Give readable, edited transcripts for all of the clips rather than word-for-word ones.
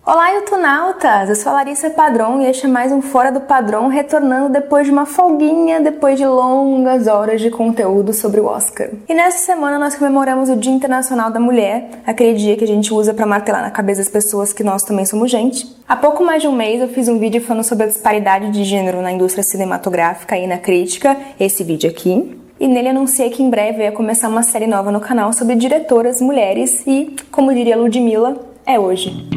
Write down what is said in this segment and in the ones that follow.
Olá, youtunautas! Eu sou a Larissa Padron e este é mais um Fora do Padrão, retornando depois de uma folguinha, depois de longas horas de conteúdo sobre o Oscar. E nessa semana nós comemoramos o Dia Internacional da Mulher, aquele dia que a gente usa pra martelar na cabeça das pessoas que nós também somos gente. Há pouco mais de um mês eu fiz um vídeo falando sobre a disparidade de gênero na indústria cinematográfica e na crítica, esse vídeo aqui. E nele anunciei que em breve ia começar uma série nova no canal sobre diretoras mulheres e, como diria Ludmilla, é hoje.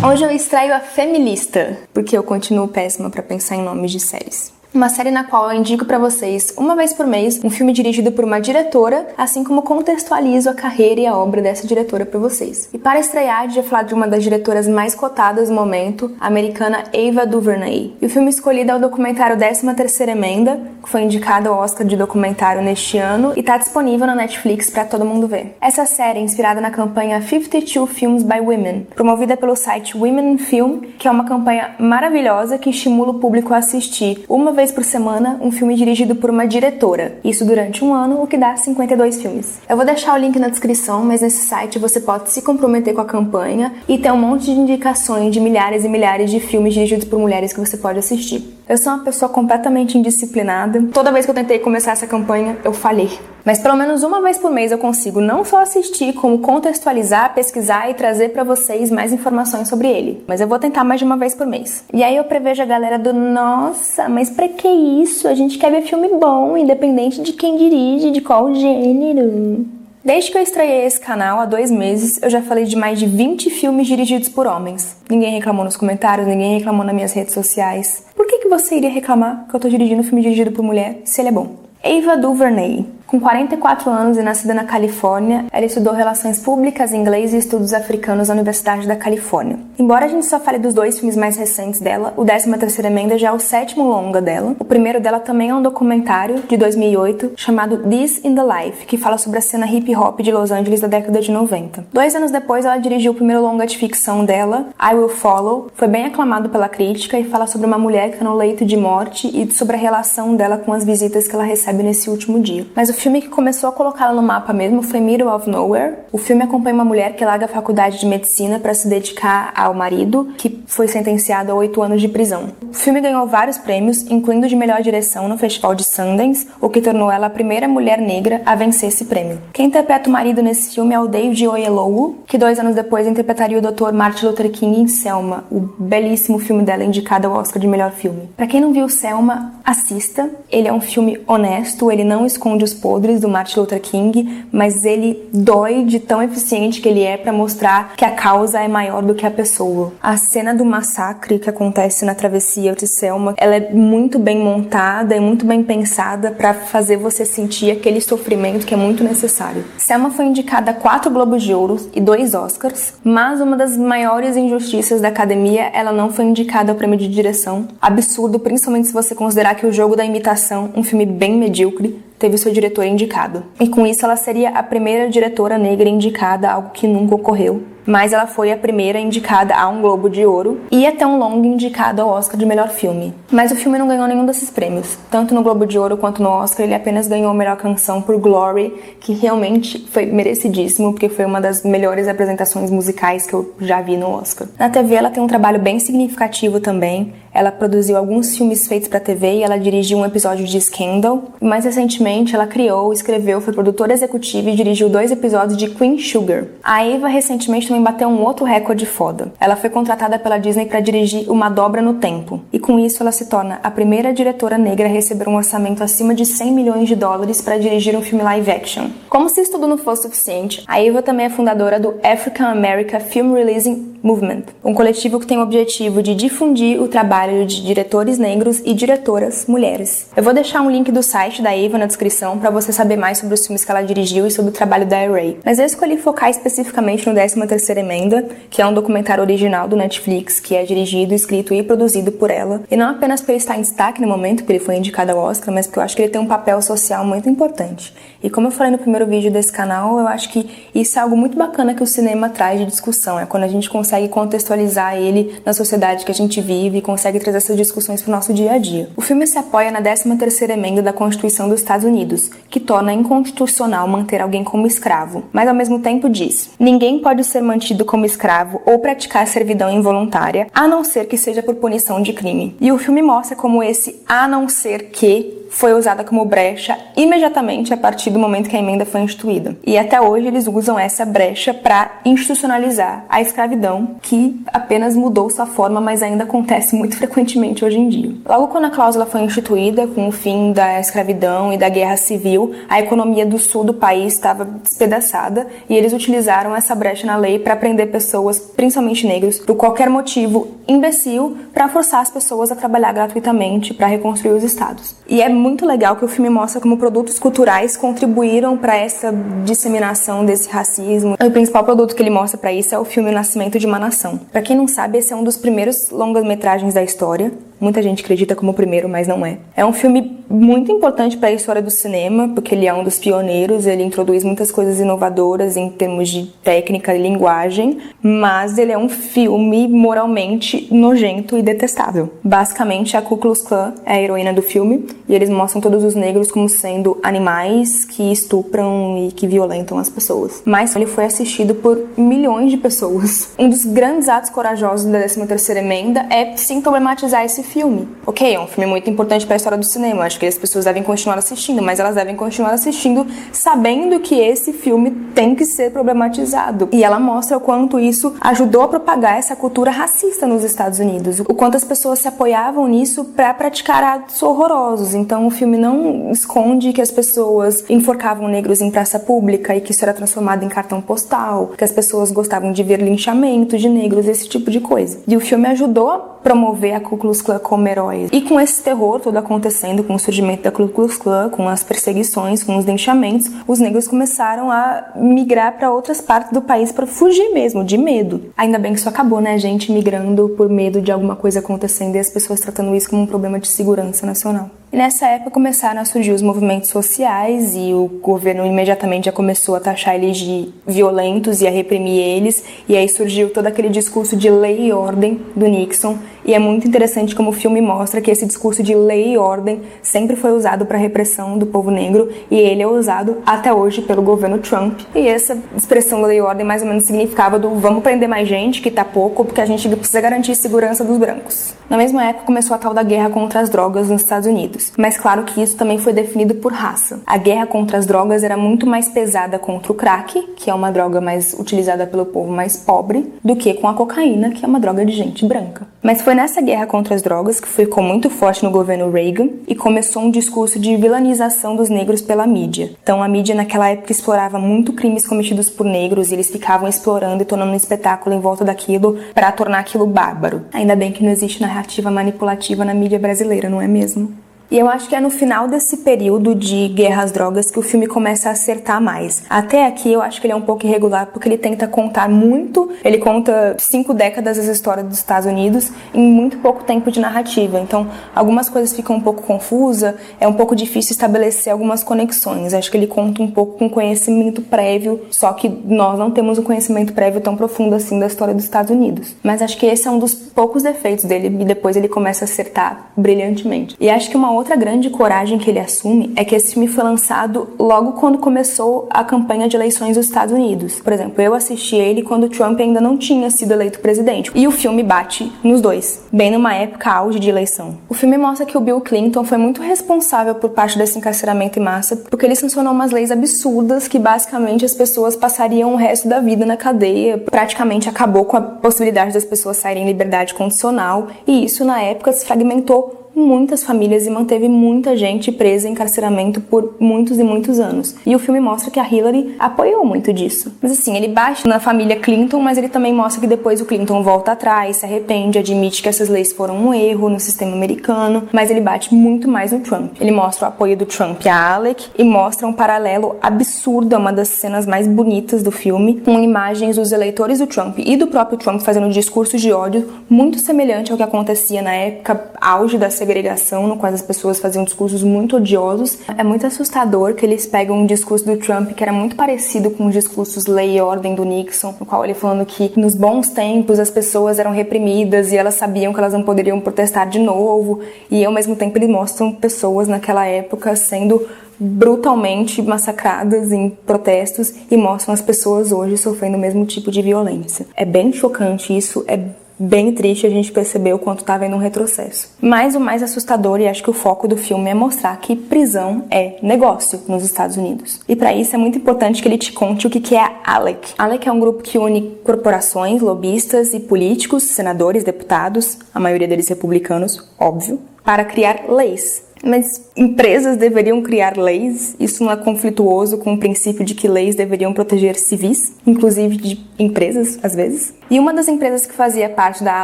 Hoje eu estreio a Feminista, porque eu continuo péssima pra pensar em nomes de séries. Uma série na qual eu indico pra vocês, uma vez por mês, um filme dirigido por uma diretora, assim como contextualizo a carreira e a obra dessa diretora pra vocês. E para estrear, eu já falar de uma das diretoras mais cotadas no momento, a americana Ava DuVernay. E o filme escolhido é o documentário 13ª Emenda, que foi indicado ao Oscar de documentário neste ano e tá disponível na Netflix pra todo mundo ver. Essa série é inspirada na campanha 52 Films by Women, promovida pelo site Women in Film, que é uma campanha maravilhosa que estimula o público a assistir uma vez por semana um filme dirigido por uma diretora. Isso durante um ano, o que dá 52 filmes. Eu vou deixar o link na descrição, mas nesse site você pode se comprometer com a campanha e ter um monte de indicações de milhares e milhares de filmes dirigidos por mulheres que você pode assistir. Eu sou uma pessoa completamente indisciplinada. Toda vez que eu tentei começar essa campanha, eu falhei. Mas pelo menos uma vez por mês eu consigo não só assistir, como contextualizar, pesquisar e trazer pra vocês mais informações sobre ele. Mas eu vou tentar mais de uma vez por mês. E aí eu prevejo a galera do nossa, mas pra que isso? A gente quer ver filme bom, independente de quem dirige, de qual gênero. Desde que eu estreiei esse canal, há 2 meses, eu já falei de mais de 20 filmes dirigidos por homens. Ninguém reclamou nos comentários, ninguém reclamou nas minhas redes sociais. Por que você iria reclamar que eu tô dirigindo um filme dirigido por mulher, se ele é bom? Ava DuVernay. Com 44 anos e nascida na Califórnia, ela estudou Relações Públicas, Inglês e Estudos Africanos na Universidade da Califórnia. Embora a gente só fale dos 2 filmes mais recentes dela, o 13ª Emenda já é o 7º longa dela. O primeiro dela também é um documentário, de 2008, chamado This in the Life, que fala sobre a cena hip-hop de Los Angeles da década de 90. 2 anos depois, ela dirigiu o primeiro longa de ficção dela, I Will Follow. Foi bem aclamado pela crítica e fala sobre uma mulher que está no leito de morte e sobre a relação dela com as visitas que ela recebe nesse último dia. Mas o filme que começou a colocá-la no mapa mesmo foi Middle of Nowhere. O filme acompanha uma mulher que larga a faculdade de medicina para se dedicar ao marido, que foi sentenciado a 8 anos de prisão. O filme ganhou vários prêmios, incluindo de melhor direção no Festival de Sundance, o que tornou ela a primeira mulher negra a vencer esse prêmio. Quem interpreta o marido nesse filme é o David Oyelowo, que 2 anos depois interpretaria o Dr. Martin Luther King em Selma, o belíssimo filme dela indicado ao Oscar de melhor filme. Para quem não viu Selma, assista. Ele é um filme honesto, ele não esconde os podres do Martin Luther King, mas ele dói de tão eficiente que ele é para mostrar que a causa é maior do que a pessoa. A cena do massacre que acontece na travessia de Selma, ela é muito bem montada e muito bem pensada para fazer você sentir aquele sofrimento que é muito necessário. Selma foi indicada a 4 Globos de Ouro e 2 Oscars, mas uma das maiores injustiças da academia, ela não foi indicada ao prêmio de direção. Absurdo, principalmente se você considerar que O Jogo da Imitação, um filme bem medíocre, teve seu diretor indicado. E com isso ela seria a primeira diretora negra indicada, algo que nunca ocorreu. Mas ela foi a primeira indicada a um Globo de Ouro e até um longa indicado ao Oscar de melhor filme. Mas o filme não ganhou nenhum desses prêmios. Tanto no Globo de Ouro quanto no Oscar, ele apenas ganhou a melhor canção por Glory, que realmente foi merecidíssimo, porque foi uma das melhores apresentações musicais que eu já vi no Oscar. Na TV ela tem um trabalho bem significativo também. Ela produziu alguns filmes feitos para TV e ela dirigiu um episódio de Scandal. Mais recentemente, ela criou, escreveu, foi produtora executiva e dirigiu 2 episódios de Queen Sugar. A Ava recentemente também bateu um outro recorde foda. Ela foi contratada pela Disney para dirigir Uma Dobra no Tempo. E com isso ela se torna a primeira diretora negra a receber um orçamento acima de 100 milhões de dólares para dirigir um filme live action. Como se isso tudo não fosse suficiente, a Ava também é fundadora do African American Film Releasing Movement, um coletivo que tem o objetivo de difundir o trabalho de diretores negros e diretoras mulheres. Eu vou deixar um link do site da Ava na descrição para você saber mais sobre os filmes que ela dirigiu e sobre o trabalho da Array. Mas eu escolhi focar especificamente no 13ª Emenda, que é um documentário original do Netflix, que é dirigido, escrito e produzido por ela. E não apenas porque ele está em destaque no momento, porque ele foi indicado ao Oscar, mas porque eu acho que ele tem um papel social muito importante. E como eu falei no primeiro primeiro vídeo desse canal, eu acho que isso é algo muito bacana que o cinema traz de discussão. É quando a gente consegue contextualizar ele na sociedade que a gente vive e consegue trazer essas discussões para o nosso dia a dia. O filme se apoia na 13ª emenda da Constituição dos Estados Unidos, que torna inconstitucional manter alguém como escravo, mas ao mesmo tempo diz: ninguém pode ser mantido como escravo ou praticar servidão involuntária, a não ser que seja por punição de crime. E o filme mostra como esse "a não ser que" foi usada como brecha imediatamente a partir do momento que a emenda foi instituída. E até hoje eles usam essa brecha para institucionalizar a escravidão, que apenas mudou sua forma, mas ainda acontece muito frequentemente hoje em dia. Logo quando a cláusula foi instituída, com o fim da escravidão e da guerra civil, a economia do sul do país estava despedaçada e eles utilizaram essa brecha na lei para prender pessoas, principalmente negros, por qualquer motivo imbecil, para forçar as pessoas a trabalhar gratuitamente para reconstruir os estados. E é muito legal que o filme mostra como produtos culturais contribuíram para essa disseminação desse racismo. O principal produto que ele mostra para isso é o filme O Nascimento de uma Nação. Para quem não sabe, esse é um dos primeiros longas-metragens da história. Muita gente acredita como o primeiro, mas não é. É um filme muito importante para a história do cinema, porque ele é um dos pioneiros, ele introduz muitas coisas inovadoras em termos de técnica e linguagem, mas ele é um filme moralmente nojento e detestável. Basicamente, a Ku Klux Klan é a heroína do filme, e eles mostram todos os negros como sendo animais que estupram e que violentam as pessoas. Mas ele foi assistido por milhões de pessoas. Um dos grandes atos corajosos da 13ª emenda é sim problematizar esse filme. Ok, é um filme muito importante para a história do cinema, acho que as pessoas devem continuar assistindo, mas elas devem continuar assistindo sabendo que esse filme tem que ser problematizado. E ela mostra o quanto isso ajudou a propagar essa cultura racista nos Estados Unidos, o quanto as pessoas se apoiavam nisso para praticar atos horrorosos. Então o filme não esconde que as pessoas enforcavam negros em praça pública e que isso era transformado em cartão postal, que as pessoas gostavam de ver linchamento de negros, esse tipo de coisa. E o filme ajudou a promover a Ku Klux Klan como heróis. E com esse terror todo acontecendo, com o surgimento da Ku Klux Klan, com as perseguições, com os linchamentos, os negros começaram a migrar para outras partes do país para fugir mesmo, de medo. Ainda bem que isso acabou, né? Gente migrando por medo de alguma coisa acontecendo e as pessoas tratando isso como um problema de segurança nacional. E nessa época começaram a surgir os movimentos sociais e o governo imediatamente já começou a taxar eles de violentos e a reprimir eles, e aí surgiu todo aquele discurso de lei e ordem do Nixon. E é muito interessante como o filme mostra que esse discurso de lei e ordem sempre foi usado para a repressão do povo negro, e ele é usado até hoje pelo governo Trump. E essa expressão lei e ordem mais ou menos significava do vamos prender mais gente, que tá pouco, porque a gente precisa garantir a segurança dos brancos. Na mesma época começou a tal da guerra contra as drogas nos Estados Unidos. Mas claro que isso também foi definido por raça. A guerra contra as drogas era muito mais pesada contra o crack, que é uma droga mais utilizada pelo povo mais pobre, do que com a cocaína, que é uma droga de gente branca. Mas foi nessa guerra contra as drogas que ficou muito forte no governo Reagan e começou um discurso de vilanização dos negros pela mídia. Então a mídia naquela época explorava muito crimes cometidos por negros e eles ficavam explorando e tornando um espetáculo em volta daquilo para tornar aquilo bárbaro. Ainda bem que não existe narrativa manipulativa na mídia brasileira, não é mesmo? E eu acho que é no final desse período de guerra às drogas que o filme começa a acertar mais. Até aqui eu acho que ele é um pouco irregular porque ele tenta contar muito, ele conta 5 décadas das histórias dos Estados Unidos em muito pouco tempo de narrativa. Então algumas coisas ficam um pouco confusas, é um pouco difícil estabelecer algumas conexões. Acho que ele conta um pouco com conhecimento prévio, só que nós não temos um conhecimento prévio tão profundo assim da história dos Estados Unidos. Mas acho que esse é um dos poucos defeitos dele e depois ele começa a acertar brilhantemente. E acho que uma outra grande coragem que ele assume é que esse filme foi lançado logo quando começou a campanha de eleições dos Estados Unidos. Por exemplo, eu assisti ele quando Trump ainda não tinha sido eleito presidente. E o filme bate nos dois, bem numa época auge de eleição. O filme mostra que o Bill Clinton foi muito responsável por parte desse encarceramento em massa, porque ele sancionou umas leis absurdas que basicamente as pessoas passariam o resto da vida na cadeia. Praticamente acabou com a possibilidade das pessoas saírem em liberdade condicional. E isso na época se fragmentou muitas famílias e manteve muita gente presa em encarceramento por muitos e muitos anos. E o filme mostra que a Hillary apoiou muito disso. Mas assim, ele bate na família Clinton, mas ele também mostra que depois o Clinton volta atrás, se arrepende, admite que essas leis foram um erro no sistema americano, mas ele bate muito mais no Trump. Ele mostra o apoio do Trump a Alec e mostra um paralelo absurdo, uma das cenas mais bonitas do filme, com imagens dos eleitores do Trump e do próprio Trump fazendo discursos de ódio muito semelhante ao que acontecia na época auge das segregação, no qual as pessoas faziam discursos muito odiosos. É muito assustador que eles pegam um discurso do Trump que era muito parecido com os discursos Lei e Ordem do Nixon, no qual ele falando que nos bons tempos as pessoas eram reprimidas e elas sabiam que elas não poderiam protestar de novo, e ao mesmo tempo eles mostram pessoas naquela época sendo brutalmente massacradas em protestos e mostram as pessoas hoje sofrendo o mesmo tipo de violência. É bem chocante isso, é bem triste a gente perceber o quanto tá havendo um retrocesso. Mas o mais assustador, e acho que o foco do filme é mostrar que prisão é negócio nos Estados Unidos. E para isso é muito importante que ele te conte o que é a ALEC. A ALEC é um grupo que une corporações, lobistas e políticos, senadores, deputados, a maioria deles republicanos, óbvio, para criar leis. Mas empresas deveriam criar leis? Isso não é conflituoso com o princípio de que leis deveriam proteger civis, inclusive de empresas, às vezes? E uma das empresas que fazia parte da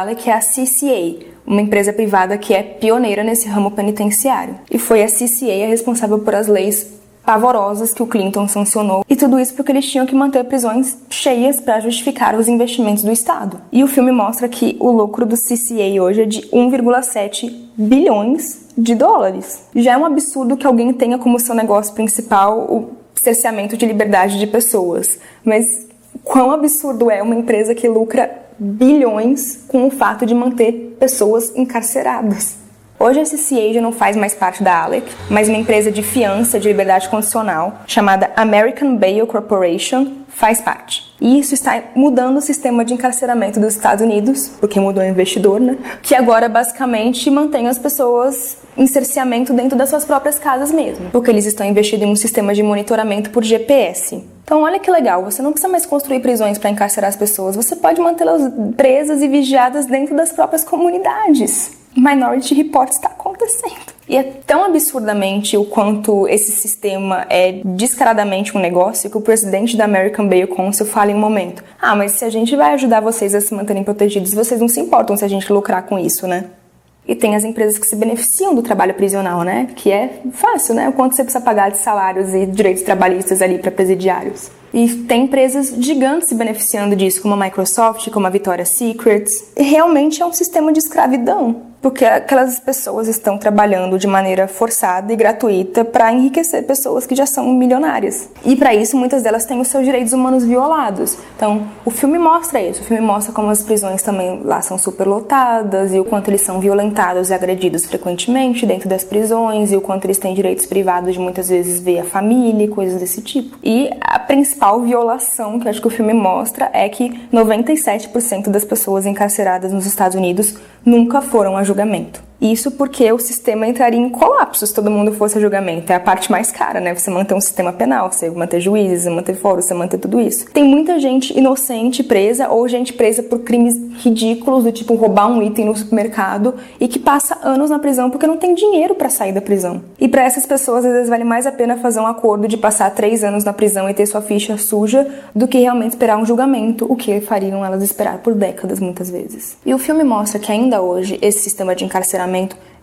ALEC é a CCA, uma empresa privada que é pioneira nesse ramo penitenciário. E foi a CCA a responsável por as leis pavorosas que o Clinton sancionou, e tudo isso porque eles tinham que manter prisões cheias para justificar os investimentos do Estado. E o filme mostra que o lucro do CCA hoje é de 1,7 bilhões de dólares. Já é um absurdo que alguém tenha como seu negócio principal o cerceamento de liberdade de pessoas, mas quão absurdo é uma empresa que lucra bilhões com o fato de manter pessoas encarceradas. Hoje a CCA já não faz mais parte da ALEC, mas uma empresa de fiança de liberdade condicional chamada American Bail Corporation faz parte. E isso está mudando o sistema de encarceramento dos Estados Unidos, porque mudou o investidor, né? Que agora basicamente mantém as pessoas em cerceamento dentro das suas próprias casas mesmo, porque eles estão investindo em um sistema de monitoramento por GPS. Então olha que legal, você não precisa mais construir prisões para encarcerar as pessoas, você pode mantê-las presas e vigiadas dentro das próprias comunidades. Minority Report está acontecendo. E é tão absurdamente o quanto esse sistema é descaradamente um negócio que o presidente da American Bail Council fala em um momento: mas se a gente vai ajudar vocês a se manterem protegidos, vocês não se importam se a gente lucrar com isso, né? E tem as empresas que se beneficiam do trabalho prisional, né? Que é fácil, né? O quanto você precisa pagar de salários e direitos trabalhistas ali para presidiários. E tem empresas gigantes se beneficiando disso, como a Microsoft, como a Victoria's Secret. E realmente é um sistema de escravidão, porque aquelas pessoas estão trabalhando de maneira forçada e gratuita para enriquecer pessoas que já são milionárias. E para isso, muitas delas têm os seus direitos humanos violados. Então, o filme mostra isso. O filme mostra como as prisões também lá são superlotadas e o quanto eles são violentados e agredidos frequentemente dentro das prisões e o quanto eles têm direitos privados de muitas vezes ver a família e coisas desse tipo. E a principal violação que eu acho que o filme mostra é que 97% das pessoas encarceradas nos Estados Unidos nunca foram a julgamento. Isso porque o sistema entraria em colapso se todo mundo fosse a julgamento. É a parte mais cara, né? Você manter um sistema penal, você manter juízes, você manter fóruns, você manter tudo isso. Tem muita gente inocente presa ou gente presa por crimes ridículos, do tipo roubar um item no supermercado e que passa anos na prisão porque não tem dinheiro pra sair da prisão. E pra essas pessoas, às vezes, vale mais a pena fazer um acordo de passar 3 anos na prisão e ter sua ficha suja do que realmente esperar um julgamento, o que fariam elas esperar por décadas, muitas vezes. E o filme mostra que ainda hoje esse sistema de encarceramento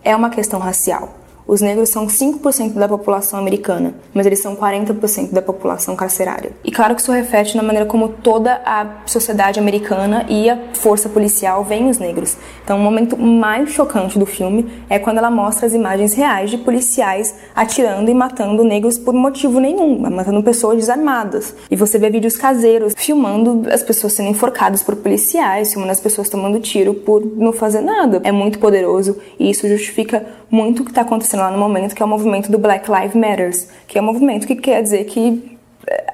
é uma questão racial. Os negros são 5% da população americana, mas eles são 40% da população carcerária. E claro que isso reflete na maneira como toda a sociedade americana e a força policial veem os negros. Então o momento mais chocante do filme é quando ela mostra as imagens reais de policiais atirando e matando negros por motivo nenhum, matando pessoas desarmadas. E você vê vídeos caseiros filmando as pessoas sendo enforcadas por policiais, filmando as pessoas tomando tiro por não fazer nada. É muito poderoso e isso justifica muito o que está acontecendo lá no momento, que é o movimento do Black Lives Matter, que é um movimento que quer dizer que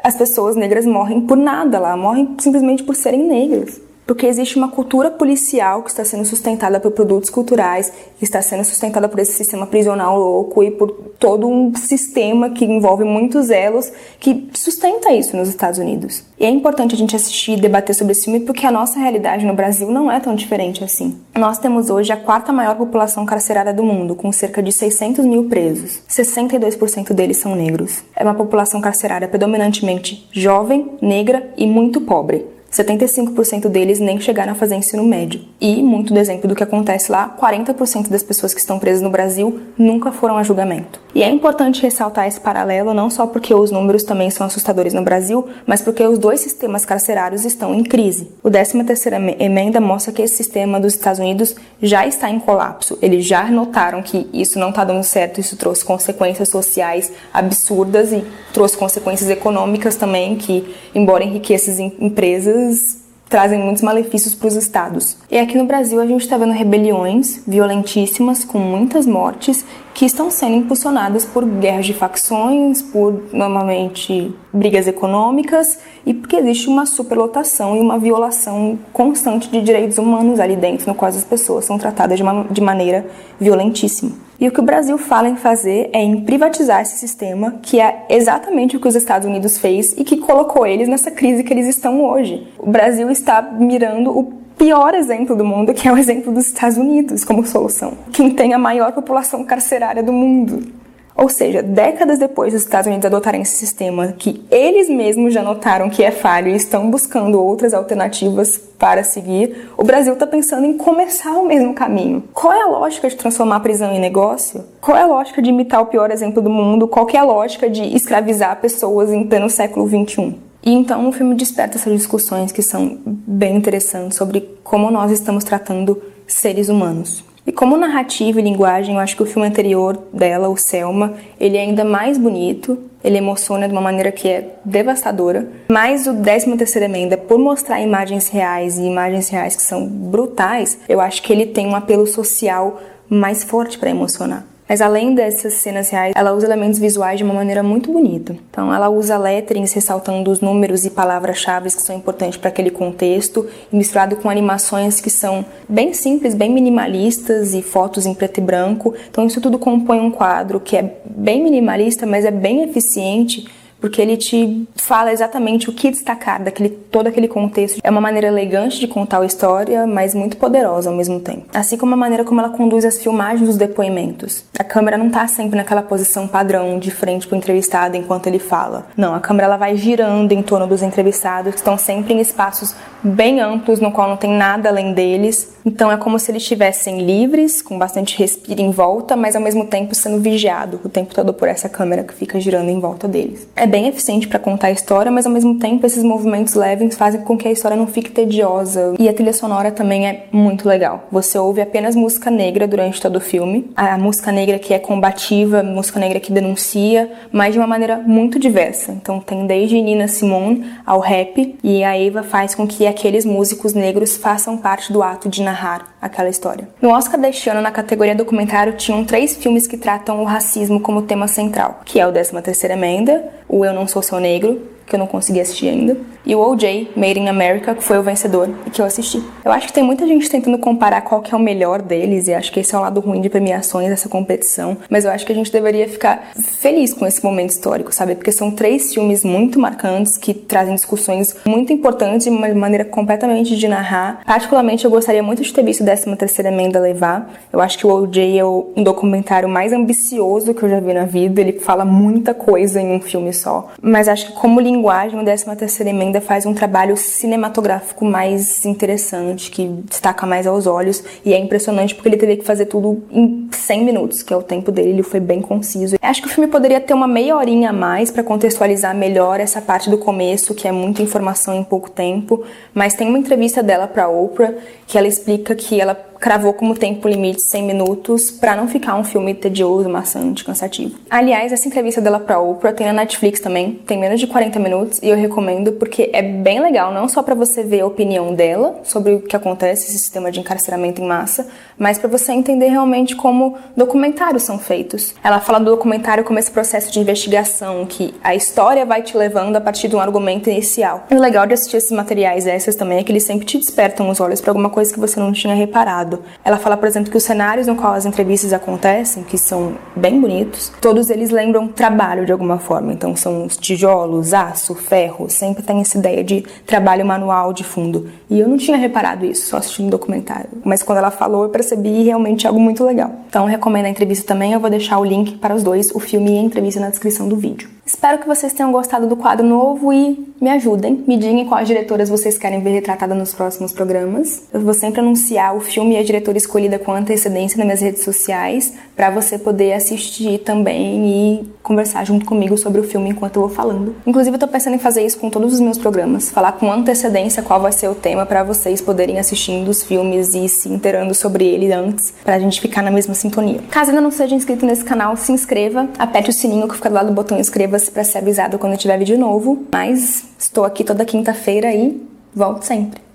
as pessoas negras morrem por nada lá, morrem simplesmente por serem negras. Porque existe uma cultura policial que está sendo sustentada por produtos culturais, que está sendo sustentada por esse sistema prisional louco e por todo um sistema que envolve muitos elos que sustenta isso nos Estados Unidos. E é importante a gente assistir e debater sobre esse filme porque a nossa realidade no Brasil não é tão diferente assim. Nós temos hoje a 4ª maior população carcerária do mundo, com cerca de 600 mil presos. 62% deles são negros. É uma população carcerária predominantemente jovem, negra e muito pobre. 75% deles nem chegaram a fazer ensino médio. E, muito do exemplo do que acontece lá, 40% das pessoas que estão presas no Brasil nunca foram a julgamento. E é importante ressaltar esse paralelo não só porque os números também são assustadores no Brasil, mas porque os dois sistemas carcerários estão em crise. O 13ª emenda mostra que esse sistema dos Estados Unidos já está em colapso. Eles já notaram que isso não está dando certo, isso trouxe consequências sociais absurdas e trouxe consequências econômicas também que, embora enriqueçam empresas, trazem muitos malefícios para os estados. E aqui no Brasil a gente está vendo rebeliões violentíssimas, com muitas mortes, que estão sendo impulsionadas por guerras de facções, por, normalmente, brigas econômicas e porque existe uma superlotação e uma violação constante de direitos humanos ali dentro, no qual as pessoas são tratadas de maneira violentíssima. E o que o Brasil fala em fazer é em privatizar esse sistema, que é exatamente o que os Estados Unidos fez e que colocou eles nessa crise que eles estão hoje. O Brasil está mirando o pior exemplo do mundo, que é o exemplo dos Estados Unidos, como solução. Quem tem a maior população carcerária do mundo. Ou seja, décadas depois dos Estados Unidos adotarem esse sistema, que eles mesmos já notaram que é falho e estão buscando outras alternativas para seguir, o Brasil está pensando em começar o mesmo caminho. Qual é a lógica de transformar a prisão em negócio? Qual é a lógica de imitar o pior exemplo do mundo? Qual que é a lógica de escravizar pessoas em pleno século XXI? E então o filme desperta essas discussões que são bem interessantes sobre como nós estamos tratando seres humanos. E como narrativa e linguagem, eu acho que o filme anterior dela, o Selma, ele é ainda mais bonito, ele emociona de uma maneira que é devastadora. Mas o 13ª emenda, por mostrar imagens reais e imagens reais que são brutais, eu acho que ele tem um apelo social mais forte para emocionar. Mas além dessas cenas reais, ela usa elementos visuais de uma maneira muito bonita. Então ela usa letterings ressaltando os números e palavras-chave que são importantes para aquele contexto, misturado com animações que são bem simples, bem minimalistas e fotos em preto e branco. Então isso tudo compõe um quadro que é bem minimalista, mas é bem eficiente, porque ele te fala exatamente o que destacar todo aquele contexto. É uma maneira elegante de contar a história, mas muito poderosa ao mesmo tempo. Assim como a maneira como ela conduz as filmagens dos depoimentos. A câmera não tá sempre naquela posição padrão, de frente pro entrevistado enquanto ele fala. Não, a câmera ela vai girando em torno dos entrevistados, que estão sempre em espaços bem amplos, no qual não tem nada além deles. Então é como se eles estivessem livres, com bastante respiro em volta, mas ao mesmo tempo sendo vigiado o tempo todo por essa câmera que fica girando em volta deles. É bem eficiente para contar a história, mas ao mesmo tempo esses movimentos leves fazem com que a história não fique tediosa. E a trilha sonora também é muito legal. Você ouve apenas música negra durante todo o filme. A música negra que é combativa, música negra que denuncia, mas de uma maneira muito diversa. Então tem desde Nina Simone ao rap, e a Eva faz com que aqueles músicos negros façam parte do ato de narrar aquela história. No Oscar deste ano, na categoria documentário, tinham 3 filmes que tratam o racismo como tema central, que é o 13ª emenda, o Eu Não Sou Seu Negro, que eu não consegui assistir ainda, e o O.J. Made in America, que foi o vencedor e que eu assisti. Eu acho que tem muita gente tentando comparar qual que é o melhor deles, e acho que esse é o lado ruim de premiações, dessa competição, mas eu acho que a gente deveria ficar feliz com esse momento histórico, sabe? Porque são 3 filmes muito marcantes, que trazem discussões muito importantes de uma maneira completamente de narrar. Particularmente, eu gostaria muito de ter visto 13ª emenda levar. Eu acho que o O.J. é um documentário mais ambicioso que eu já vi na vida, ele fala muita coisa em um filme só, mas acho que como linguagem, a 13ª emenda faz um trabalho cinematográfico mais interessante, que destaca mais aos olhos, e é impressionante porque ele teve que fazer tudo em 100 minutos, que é o tempo dele, ele foi bem conciso. Acho que o filme poderia ter uma meia horinha a mais para contextualizar melhor essa parte do começo, que é muita informação em pouco tempo, mas tem uma entrevista dela para Oprah, que ela explica que ela cravou como tempo limite 100 minutos para não ficar um filme tedioso, maçante, cansativo. Aliás, essa entrevista dela pra Oprah tem na Netflix também, tem menos de 40 minutos e eu recomendo porque é bem legal, não só para você ver a opinião dela sobre o que acontece, esse sistema de encarceramento em massa, mas para você entender realmente como documentários são feitos. Ela fala do documentário como esse processo de investigação, que a história vai te levando a partir de um argumento inicial. E o legal de assistir esses materiais extras também é que eles sempre te despertam os olhos para alguma coisa que você não tinha reparado. Ela fala, por exemplo, que os cenários no qual as entrevistas acontecem, que são bem bonitos, todos eles lembram trabalho de alguma forma. Então são os tijolos, aço, ferro, sempre tem essa ideia de trabalho manual de fundo. E eu não tinha reparado isso, só assistindo o documentário. Mas quando ela falou, eu percebi realmente algo muito legal. Então eu recomendo a entrevista também, eu vou deixar o link para os dois, o filme e a entrevista na descrição do vídeo. Espero que vocês tenham gostado do quadro novo e me ajudem. Me digam quais diretoras vocês querem ver retratada nos próximos programas. Eu vou sempre anunciar o filme e a diretora escolhida com antecedência nas minhas redes sociais, para você poder assistir também e conversar junto comigo sobre o filme enquanto eu vou falando. Inclusive, eu tô pensando em fazer isso com todos os meus programas, falar com antecedência qual vai ser o tema para vocês poderem assistindo os filmes e se inteirando sobre ele antes, pra gente ficar na mesma sintonia. Caso ainda não seja inscrito nesse canal, se inscreva, aperte o sininho que fica do lado do botão inscreva-se para ser avisado quando tiver vídeo novo. Mas estou aqui toda quinta-feira e volto sempre.